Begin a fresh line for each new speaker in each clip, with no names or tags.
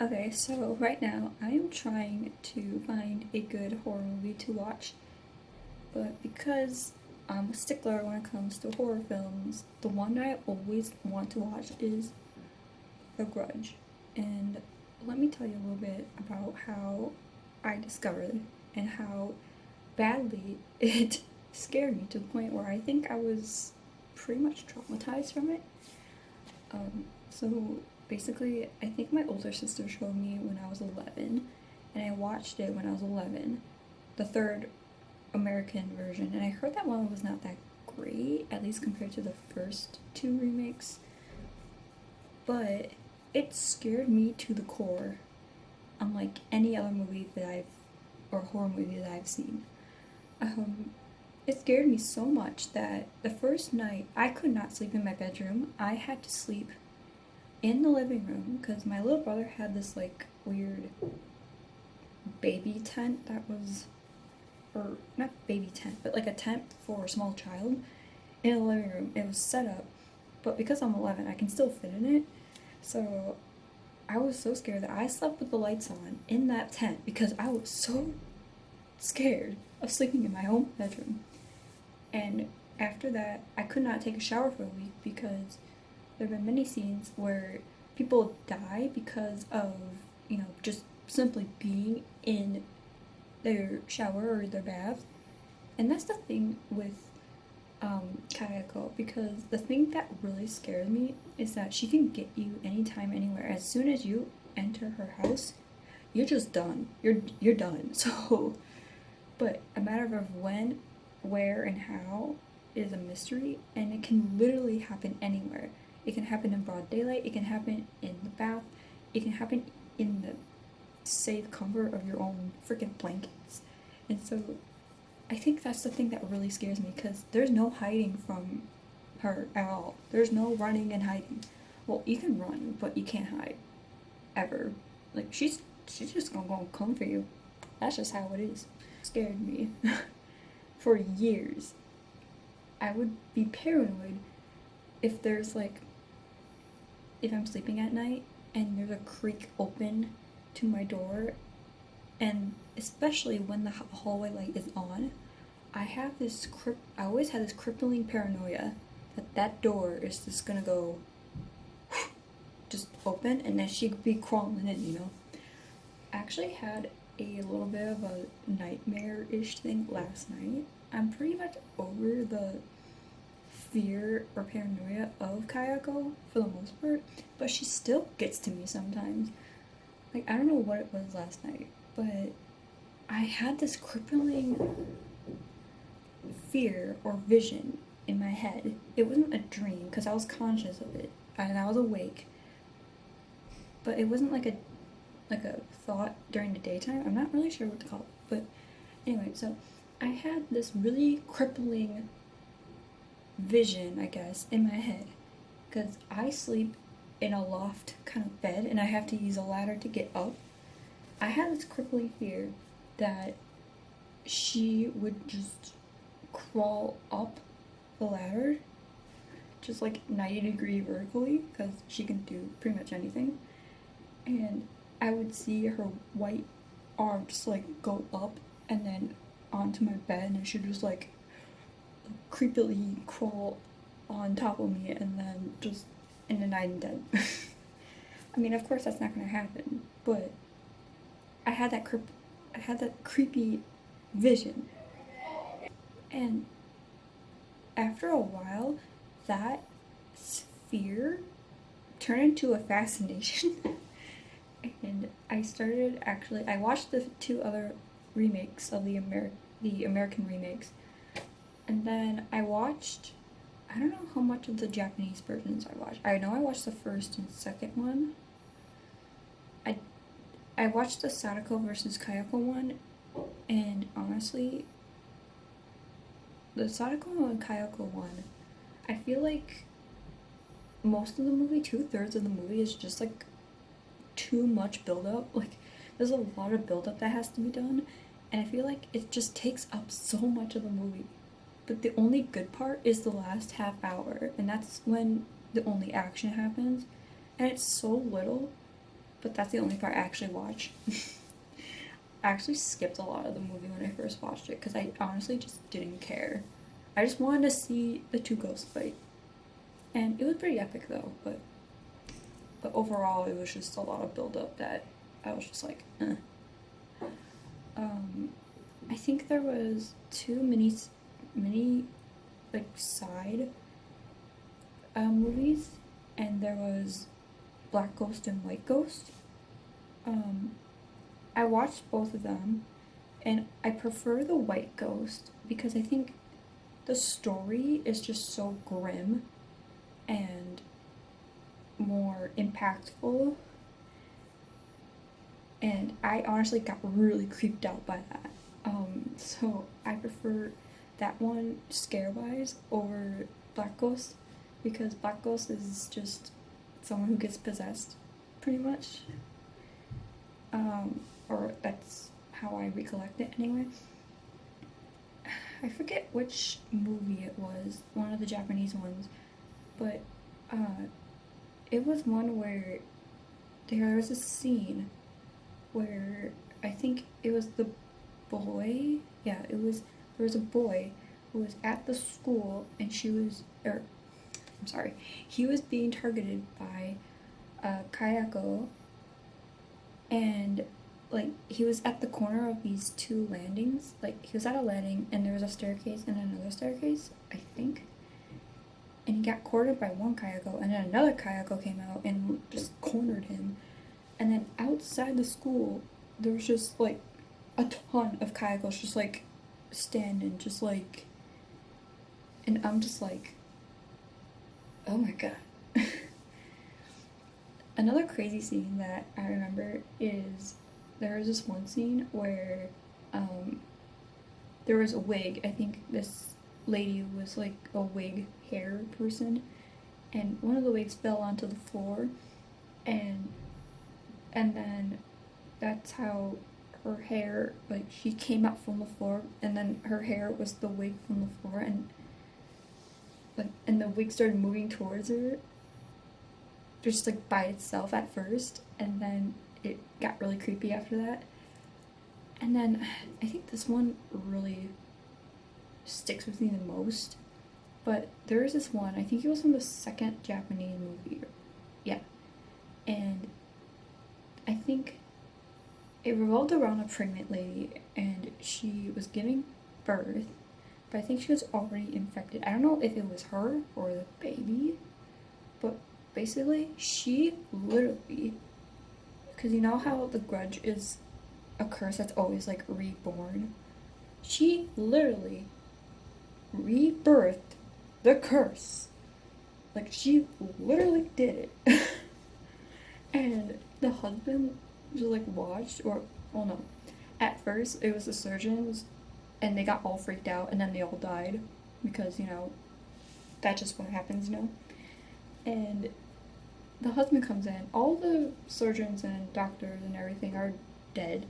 Okay, so right now I am trying to find a good horror movie to watch, but because I'm a stickler when it comes to horror films, the one I always want to watch is The Grudge. And let me tell you a little bit about how I discovered it and how badly it scared me to the point where I think I was pretty much traumatized from it. So basically, I think my older sister showed me when I was 11, and I watched it when I was 11, the third American version, and I heard that one was not that great, at least compared to the first two remakes, but it scared me to the core, unlike any other movie that or horror movie that I've seen. Um, it scared me so much that the first night I could not sleep in my bedroom. I had to sleep in the living room because my little brother had this like weird baby tent that was, or not baby tent, but like a tent for a small child in the living room. It was set up, but because I'm 11, I can still fit in it. So I was so scared that I slept with the lights on in that tent because I was so scared of sleeping in my own bedroom. And after that, I could not take a shower for a week because there have been many scenes where people die because of, just simply being in their shower or their bath. And that's the thing with Kayako, because the thing that really scares me is that she can get you anytime, anywhere. As soon as you enter her house, you're just done. You're done. So, but a matter of when, where, and how is a mystery, and it can literally happen anywhere. It can happen in broad daylight, it can happen in the bath, it can happen in the safe comfort of your own freaking blankets. And so I think that's the thing that really scares me because there's no hiding from her at all. There's no running and hiding. Well, you can run, but you can't hide ever. Like she's just gonna come for you. That's just how it is. Scared me for years. I would be paranoid if there's like if I'm sleeping at night and there's a creak open to my door, and especially when the hallway light is on, I always had this crippling paranoia that that door is just gonna go just open and then she could be crawling in. I actually had a little bit of a nightmare-ish thing last night. I'm pretty much over the fear or paranoia of Kayako for the most part, but she still gets to me sometimes. Like, I don't know what it was last night, but I had this crippling fear or vision in my head. It wasn't a dream because I was conscious of it and I was awake, but it wasn't like a thought during the daytime. I'm not really sure what to call it, but anyway, so I had this really crippling vision, I guess, in my head because I sleep in a loft kind of bed and I have to use a ladder to get up. I had this crippling fear that she would just crawl up the ladder, just like 90-degree vertically, because she can do pretty much anything. And I would see her white arm just like go up and then onto my bed, and she'd just like creepily crawl on top of me, and then I'm dead. I mean, of course, that's not gonna happen, but I had I had that creepy vision, and after a while, that fear turned into a fascination. And I watched the two other remakes of the American remakes, and then I don't know how much of the Japanese versions I watched. I know I watched the first and second one. I I watched the Sadako versus Kayako one, and honestly, the Sadako and Kayako one, I feel like most of the movie, 2/3 of the movie, is just like too much build up. Like, there's a lot of build up that has to be done, and I feel like it just takes up so much of the movie. But the only good part is the last half hour, and that's when the only action happens, and it's so little. but that's the only part I actually watch. I actually skipped a lot of the movie when I first watched it because I honestly just didn't care. I just wanted to see the two ghosts fight, and it was pretty epic though. But overall, it was just a lot of build up that I was just like, eh. I think there was two mini like side movies, and there was Black Ghost and White Ghost. Um, I watched both of them, and I prefer the White Ghost because I think the story is just so grim and more impactful. And I honestly got really creeped out by that. So I prefer that one scare wise over Black Ghost because Black Ghost is just someone who gets possessed, pretty much. Or that's how I recollect it anyway. I forget which movie it was, one of the Japanese ones, but it was one where there was a scene where I think it was the boy, yeah, there was a boy who was at the school and I'm sorry, he was being targeted by Kayako, and like he was at the corner of these two landings. Like he was at a landing and there was a staircase and another staircase, I think. And he got cornered by one Kayako, and then another Kayako came out and just cornered him. And then outside the school, there was just like a ton of Kayakos just like standing, just like, and I'm just like, oh my god. Another crazy scene that I remember is there was this one scene where there was a wig. I think this lady was like a wig hair person, and one of the wigs fell onto the floor, and then that's how her hair, like she came up from the floor, and then her hair was the wig from the floor, and like and the wig started moving towards her just like by itself at first, and then it got really creepy after that. And then I think this one really sticks with me the most. But there is this one, I think it was from the second Japanese movie. Yeah. And I think it revolved around a pregnant lady and she was giving birth, but I think she was already infected. I don't know if it was her or the baby, but basically she literally, because you know how the grudge is a curse that's always like reborn, she literally rebirthed the curse. Like she literally did it. And the husband just like watched, or well no, at first it was the surgeons and they got all freaked out and then they all died because that's just what happens. And the husband comes in, all the surgeons and doctors and everything are dead,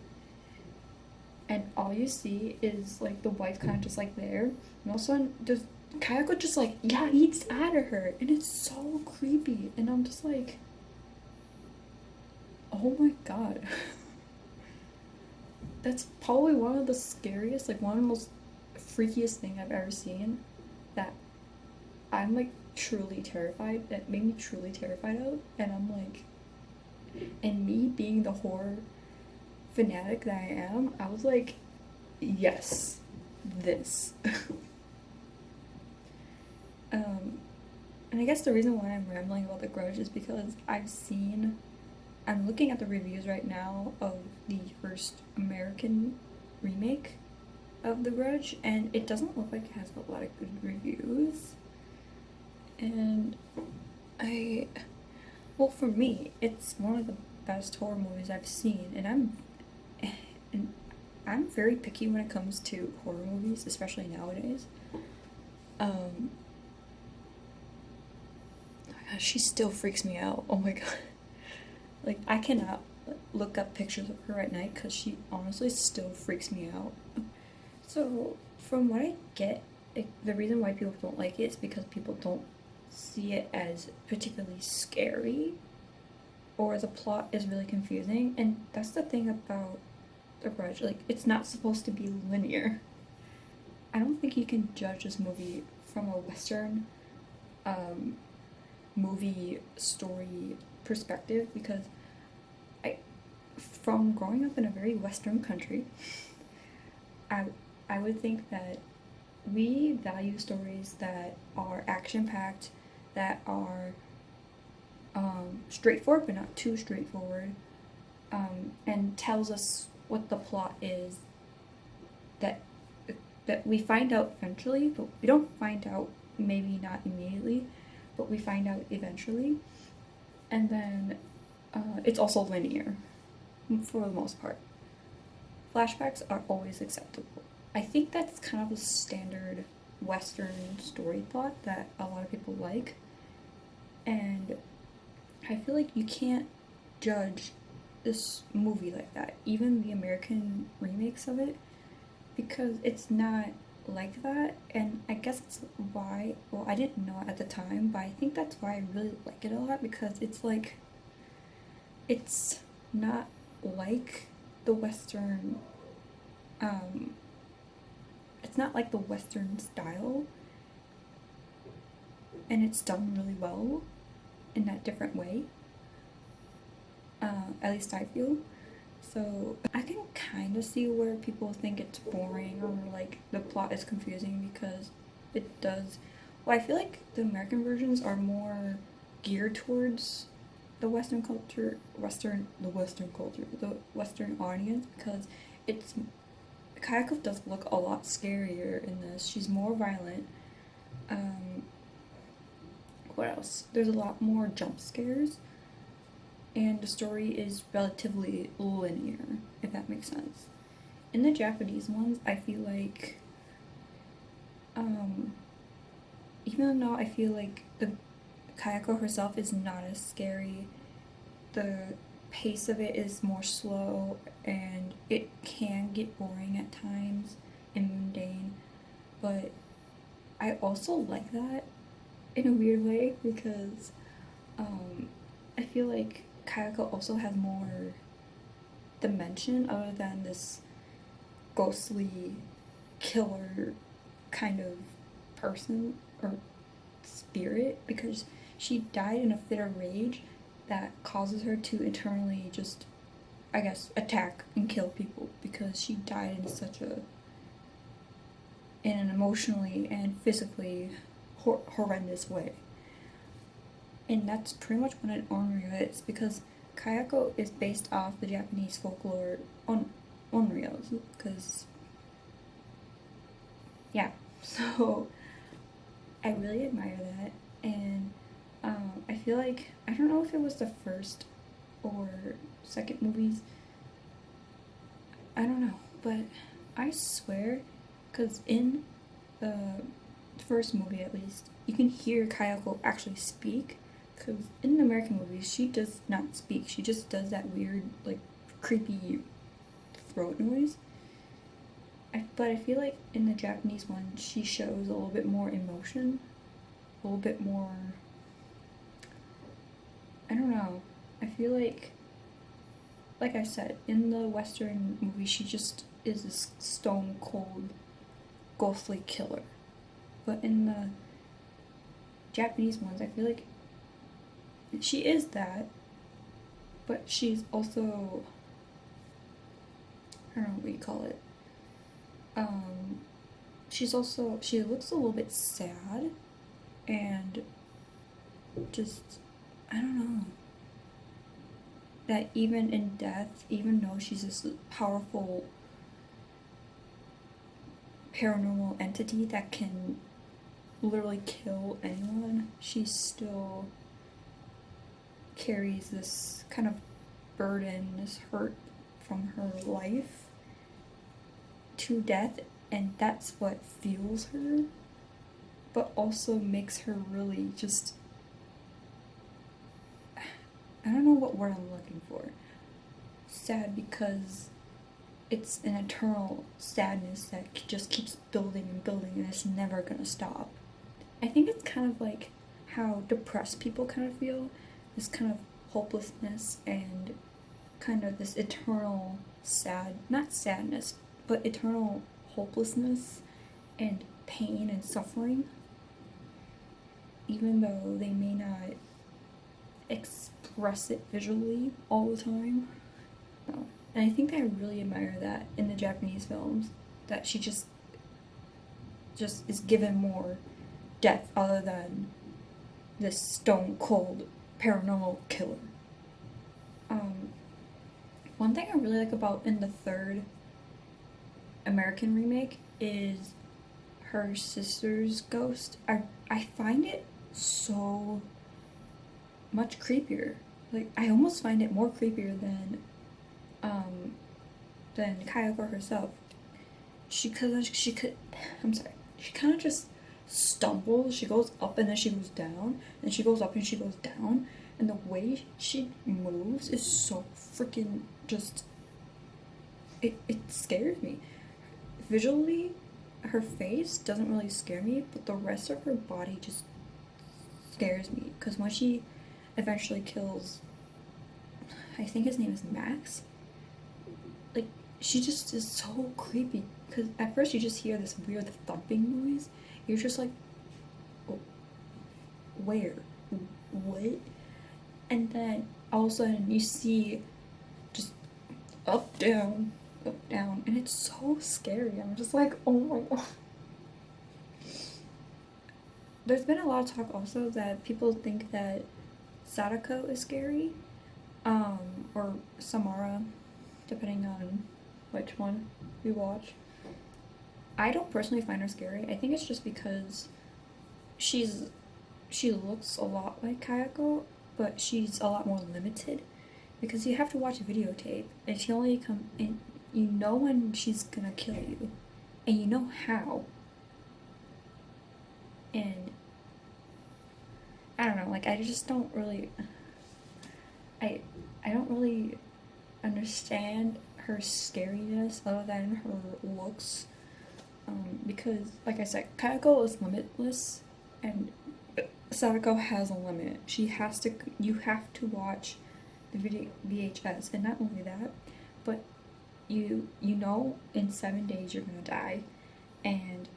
and all you see is like the wife kind of just like there, and all of a sudden there's Kayako just like eats out of her, and it's so creepy, and I'm just like, oh my god. That's probably one of the scariest, like one of the most freakiest thing I've ever seen, that I'm like truly terrified, that made me truly terrified of. And I'm like, and me being the horror fanatic that I am, I was like, yes, this. And I guess the reason why I'm rambling about The Grudge is because I'm looking at the reviews right now of the first American remake of The Grudge, and it doesn't look like it has a lot of good reviews. And well, for me, it's one of the best horror movies I've seen, and I'm very picky when it comes to horror movies, especially nowadays. She still freaks me out. Oh my god. Like, I cannot look up pictures of her at night because she honestly still freaks me out. So, from what I get, the reason why people don't like it is because people don't see it as particularly scary. or the plot is really confusing. And that's the thing about The Grudge. Like, it's not supposed to be linear. I don't think you can judge this movie from a Western um, movie story perspective, because I, from growing up in a very Western country, I, I would think that we value stories that are action packed, that are straightforward but not too straightforward, and tells us what the plot is, that that we find out eventually, but we don't find out, maybe not immediately, but we find out eventually. And then it's also linear for the most part. Flashbacks are always acceptable. I think that's kind of a standard Western story plot that a lot of people like. And I feel like you can't judge this movie like that, even the American remakes of it, because it's not like that. And I guess it's why, well, I didn't know it at the time, but I think that's why I really like it a lot, because it's like, it's not like the Western, it's not like the Western style, and it's done really well in that different way. At least I feel. So I can kind of see where people think it's boring or like the plot is confusing, because it does. Well, I feel like the American versions are more geared towards the Western culture, the Western audience, because it's Kayako does look a lot scarier in this. She's more violent. What else? There's a lot more jump scares, and the story is relatively linear, if that makes sense. In the Japanese ones, I feel like, even though I feel like the Kayako herself is not as scary, the pace of it is more slow, and it can get boring at times and mundane. But I also like that in a weird way, because I feel like Kayako also has more dimension other than this ghostly killer kind of person or spirit, because she died in a fit of rage that causes her to internally just, I guess, attack and kill people, because she died in such in an emotionally and physically horrendous way. And that's pretty much what an onryo is, because Kayako is based off the Japanese folklore on onryos, because yeah, so I really admire that. And I feel like, I don't know if it was the first or second movies, I don't know, but I swear, because in the first movie at least, you can hear Kayako actually speak, because in the American movies, she does not speak. She just does that weird, like, creepy throat noise. But I feel like in the Japanese one, she shows a little bit more emotion, a little bit more, I don't know. I feel like I said, in the Western movie, she just is this stone cold, ghostly killer. But in the Japanese ones, I feel like she is that, but she's also, I don't know what you call it. She's also, she looks a little bit sad, and just, I don't know. That even in death, even though she's this powerful paranormal entity that can literally kill anyone, she still carries this kind of burden, this hurt from her life to death, and that's what fuels her, but also makes her really just, I don't know what word I'm looking for. Sad, because it's an eternal sadness that just keeps building and building, and it's never gonna stop. I think it's kind of like how depressed people kind of feel. This kind of hopelessness and kind of this eternal not sadness, but eternal hopelessness and pain and suffering, even though they may not express it visually all the time. And I think I really admire that in the Japanese films, that she just is given more depth other than this stone cold paranormal killer. One thing I really like about in the third American remake is her sister's ghost. I find it so much creepier. Like, I almost find it more creepier than Kayako herself. She kind of just stumbles. She goes up and then she goes down, and she goes up and she goes down, and the way she moves is so freaking just. It scares me. Visually, her face doesn't really scare me, but the rest of her body just scares me. Because when she eventually kills, I think his name is Max, like, she just is so creepy. Because at first you just hear this weird thumping noise. You're just like, oh, where? What? And then all of a sudden you see just up, down, and it's so scary. I'm just like, oh my god. There's been a lot of talk also that people think that Sadako is scary, or Samara, depending on which one you watch. I don't personally find her scary. I think it's just because she looks a lot like Kayako, but she's a lot more limited, because you have to watch a videotape, and she only and you know when she's gonna kill you, and you know how. And I don't know, like, I just don't really I don't really understand her scariness other than her looks. Because, like I said, Kayako is limitless, and Sadako has a limit. You have to watch the VHS, and not only that, but you know in 7 days you're gonna die, and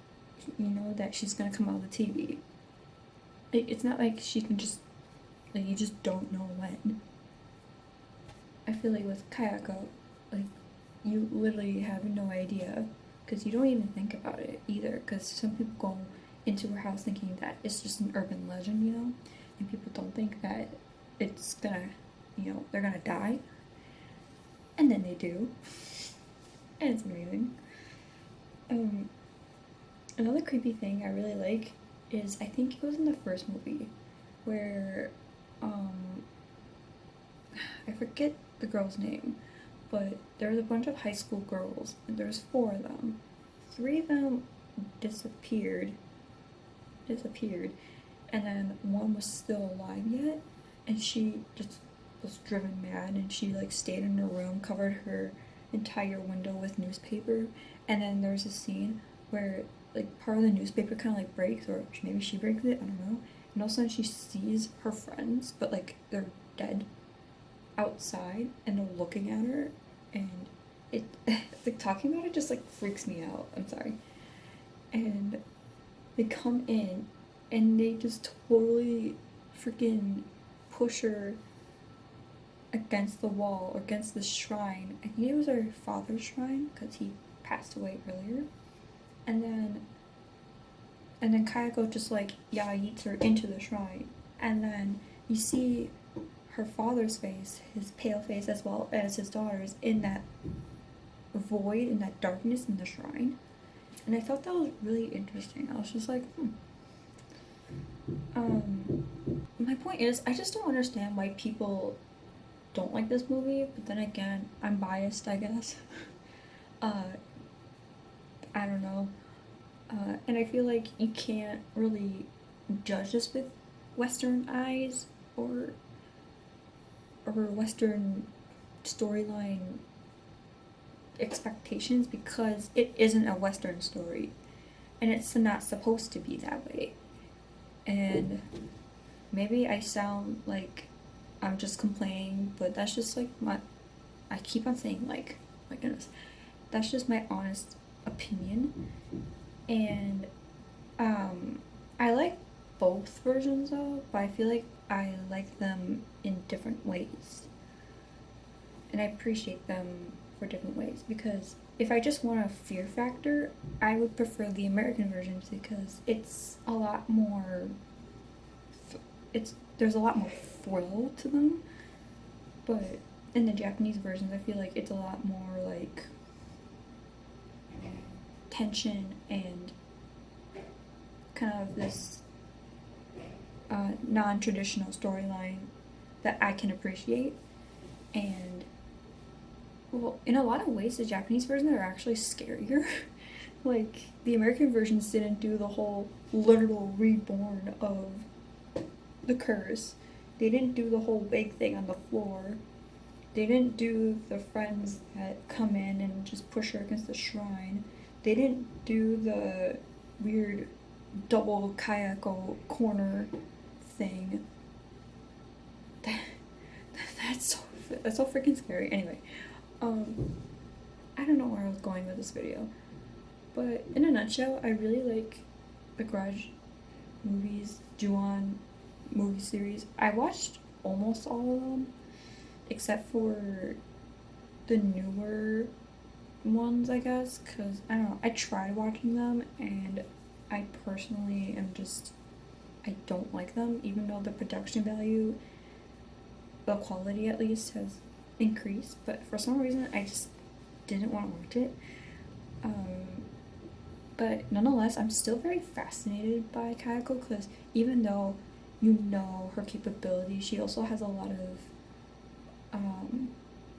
you know that she's gonna come out of the TV. It's not like she can just, like, you just don't know when. I feel like with Kayako, like, you literally have no idea, because you don't even think about it either, because some people go into her house thinking that it's just an urban legend, you know, and people don't think that it's gonna, they're gonna die, and then they do, and it's amazing. Another creepy thing I really like is, I think it was in the first movie, where, I forget the girl's name, but there was a bunch of high school girls, and there's 4 of them. 3 of them disappeared, and then 1 was still alive yet, and she just was driven mad, and she, like, stayed in her room, covered her entire window with newspaper, and then there's a scene where, like, part of the newspaper kind of, like, breaks, or maybe she breaks it, I don't know, and all of a sudden she sees her friends, but, like, they're dead outside, and they're looking at her, and it, like, talking about it just, like, freaks me out, I'm sorry. And they come in, and they just totally freaking push her against the wall, or against the shrine. I think it was her father's shrine, because he passed away earlier. And then Kayako just, like, yeets her into the shrine. And then you see her father's face, his pale face, as well as his daughter's, in that void, in that darkness in the shrine. And I thought that was really interesting. I was just like, my point is, I just don't understand why people don't like this movie, but then again, I'm biased, I guess. I don't know. And I feel like you can't really judge this with Western eyes, or Western storyline expectations, because it isn't a Western story, and it's not supposed to be that way. And maybe I sound like I'm just complaining, but that's just like I keep on saying like, my goodness, that's just my honest opinion. And I like both versions though, but I feel like I like them in different ways. And I appreciate them for different ways, because if I just want a fear factor, I would prefer the American versions because it's a lot more there's a lot more thrill to them. But in the Japanese versions, I feel like it's a lot more like tension and kind of this non-traditional storyline that I can appreciate. And well, in a lot of ways, the Japanese versions are actually scarier. Like, the American versions didn't do the whole literal reborn of the curse. They didn't do the whole big thing on the floor. They didn't do the friends that come in and just push her against the shrine. They didn't do the weird double kayako corner thing. That's so freaking scary. Anyway, I don't know where I was going with this video, but in a nutshell, I really like the Grudge movies, Ju-on movie series. I watched almost all of them, except for the newer ones, I guess, because I don't know, I tried watching them and I personally am just, I don't like them, even though the production value, the quality at least, has increased, but for some reason I just didn't want to watch it. But nonetheless, I'm still very fascinated by Kayako, because even though you know her capability, she also has a lot of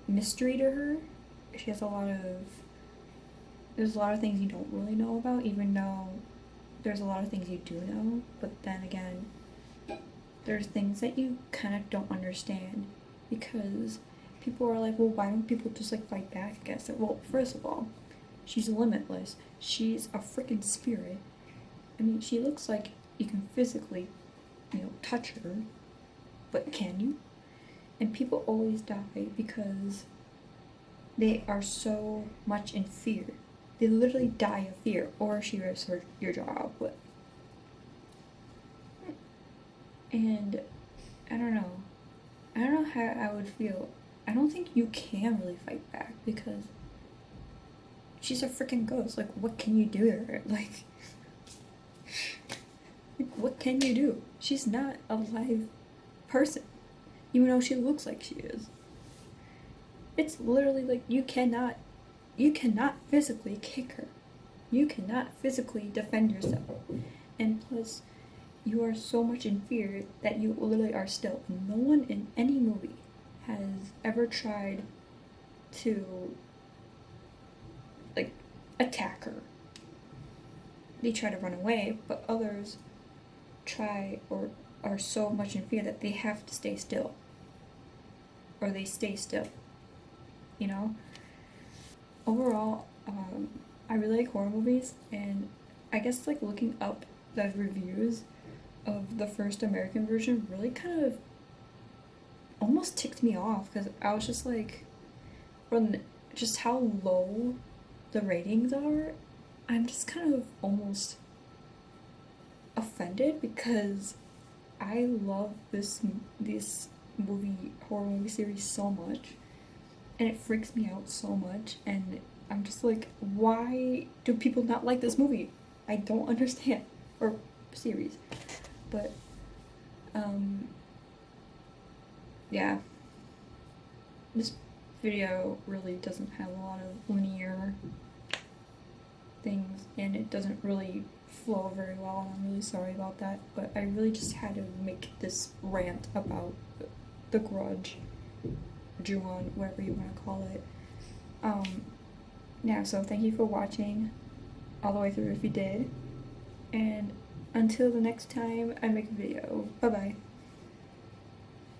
mystery to her. She has there's a lot of things you don't really know about, even though there's a lot of things you do know, but then again, there's things that you kind of don't understand, because people are like, well, why don't people just like fight back against it? Well, first of all, she's limitless. She's a freaking spirit. I mean, she looks like you can physically, touch her, but can you? And people always die because they are so much in fear. They literally die of fear, or she rips your jaw out with. And I don't know. I don't know how I would feel. I don't think you can really fight back, because she's a freaking ghost. Like, what can you do to her? Like, what can you do? She's not a live person, even though she looks like she is. It's literally like you cannot physically kick her. You cannot physically defend yourself. And plus, you are so much in fear that you literally are still. No one in any movie has ever tried to, like, attack her. They try to run away, but others try or are so much in fear that they have to stay still. Or they stay still. Overall, I really like horror movies, and I guess like looking up the reviews of the first American version really kind of almost ticked me off, because I was just like, from just how low the ratings are, I'm just kind of almost offended, because I love this horror movie series so much, and it freaks me out so much, and I'm just like, why do people not like this movie? I don't understand. Or series. But yeah, this video really doesn't have a lot of linear things, and it doesn't really flow very well, and I'm really sorry about that, but I really just had to make this rant about the Grudge, Ju-on, whatever you want to call it. Yeah, so thank you for watching all the way through if you did, and until the next time I make a video, bye bye.